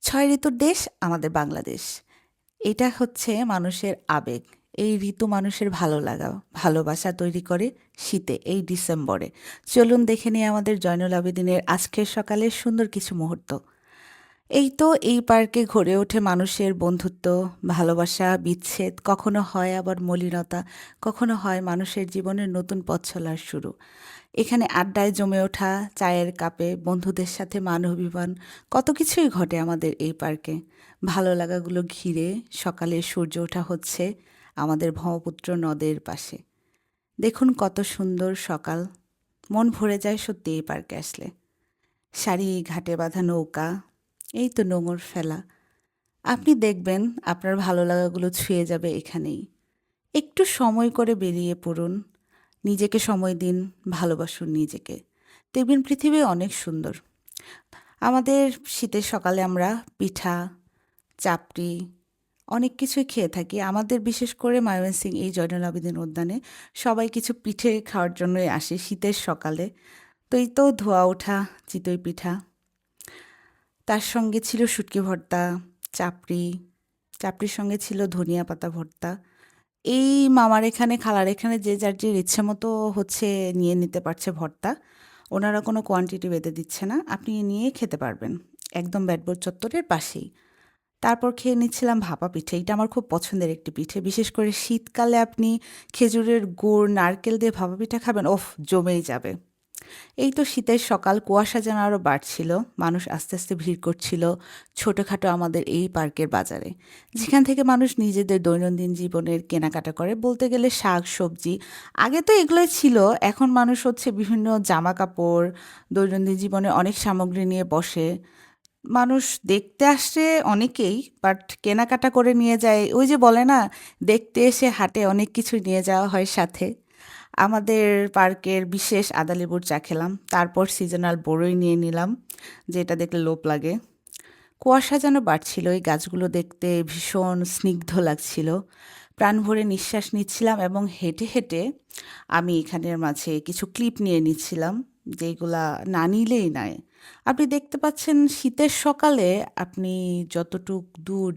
ছয় ঋতুর দেশ আমাদের বাংলাদেশ। এটা হচ্ছে মানুষের আবেগ। এই ঋতু মানুষের ভালো লাগা, ভালোবাসা তৈরি করে শীতে, এই ডিসেম্বরে। চলুন দেখে নিই আমাদের জয়নুল আবেদিনের আজকের সকালের সুন্দর কিছু মুহূর্ত। এই তো এই পার্কে গড়ে ওঠে মানুষের বন্ধুত্ব, ভালোবাসা, বিচ্ছেদ, কখনো হয় আবার মলিনতা, কখনো হয় মানুষের জীবনের নতুন পথ চলার শুরু। এখানে আড্ডায় জমে ওঠা, চায়ের কাপে, বন্ধুদের সাথে মান অভিমান, কত কিছুই ঘটে আমাদের এই পার্কে। ভালো লাগাগুলো ঘিরে সকালে সূর্য ওঠা হচ্ছে আমাদের ব্রহ্মপুত্র নদের পাশে। দেখুন কত সুন্দর সকাল, মন ভরে যায় সত্যি এই পার্কে আসলে। সারি ঘাটে বাঁধা নৌকা, এই তো নোঙর ফেলা। আপনি দেখবেন আপনার ভালো লাগাগুলো ছুঁয়ে যাবে এখানেই। একটু সময় করে বেরিয়ে পড়ুন, নিজেকে সময় দিন, ভালোবাসুন নিজেকে। দেখবেন পৃথিবী অনেক সুন্দর। আমাদের শীতের সকালে আমরা পিঠা, চাপড়ি অনেক কিছুই খেয়ে থাকি। আমাদের বিশেষ করে ময়মনসিংহ এই জয়নুল আবেদীন উদ্যানে সবাই কিছু পিঠে খাওয়ার জন্যই আসে শীতের সকালে। তো এই তো ধোয়া ওঠা চিতই পিঠা, তার সঙ্গে ছিল শুটকি ভর্তা, চাপড়ি, চাপড়ির সঙ্গে ছিল ধনিয়া পাতা ভর্তা। এই মামার এখানে, খালার এখানে যে যার যে ইচ্ছে মতো হচ্ছে নিয়ে নিতে পারছে ভর্তা। ওনারা কোনো কোয়ান্টিটি বেঁধে দিচ্ছে না। আপনি নিয়ে খেতে পারবেন। একদম ব্যাটবোর চত্বরের পাশেই। তারপর খেয়ে নিচ্ছিলাম ভাপা পিঠে। এটা আমার খুব পছন্দের একটি পিঠে। বিশেষ করে শীতকালে আপনি খেজুরের গুড়, নারকেল দিয়ে ভাপা পিঠা খাবেন, ওফ! জমেই যাবে। এই তো শীতের সকাল, কুয়াশা যেন আরও বাড়ছিল। মানুষ আস্তে আস্তে ভিড় করছিল ছোটোখাটো আমাদের এই পার্কের বাজারে, যেখান থেকে মানুষ নিজেদের দৈনন্দিন জীবনের কেনাকাটা করে। বলতে গেলে শাক সবজি, আগে তো এগুলোই ছিল। এখন মানুষ হচ্ছে বিভিন্ন জামা কাপড়, দৈনন্দিন জীবনে অনেক সামগ্রী নিয়ে বসে। মানুষ দেখতে আসছে অনেকেই, বাট কেনাকাটা করে নিয়ে যায়। ওই যে বলে না, দেখতে এসে হাটে অনেক কিছু নিয়ে যাওয়া হয় সাথে। আমাদের পার্কের বিশেষ আদা লেবুর চা খেলাম, তারপর সিজনাল বড়ই নিয়ে নিলাম, যেটা দেখলে লোভ লাগে। কুয়াশা যেন বাড়ছিল, এই গাছগুলো দেখতে ভীষণ স্নিগ্ধ লাগছিল। প্রাণ ভরে নিঃশ্বাস নিচ্ছিলাম এবং হেঁটে হেঁটে আমি এখানের মাঝে কিছু ক্লিপ নিয়ে নিচ্ছিলাম, যেগুলা না নিলেই নয়। আপনি দেখতে পাচ্ছেন শীতের সকালে আপনি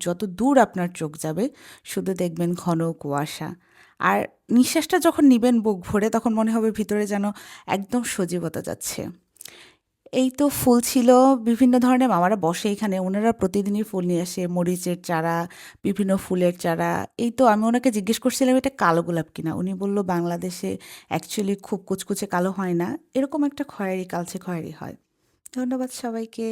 যত দূর আপনার চোখ যাবে, শুধু দেখবেন ঘন কুয়াশা। আর নিঃশ্বাসটা যখন নিবেন বুক ভরে, তখন মনে হবে ভিতরে যেন একদম সজীবতা যাচ্ছে। এই তো ফুল ছিল বিভিন্ন ধরনের, মামারা বসে এখানে, ওনারা প্রতিদিনই ফুল নিয়ে আসে, মরিচের চারা, বিভিন্ন ফুলের চারা। এই তো আমি ওনাকে জিজ্ঞেস করছিলাম এটা কালো গোলাপ কিনা, উনি বলল বাংলাদেশে অ্যাকচুয়ালি খুব কুচকুচে কালো হয় না, এরকম একটা খয়েরি, কালচে খয়েরি হয়। ধন্যবাদ সবাইকে।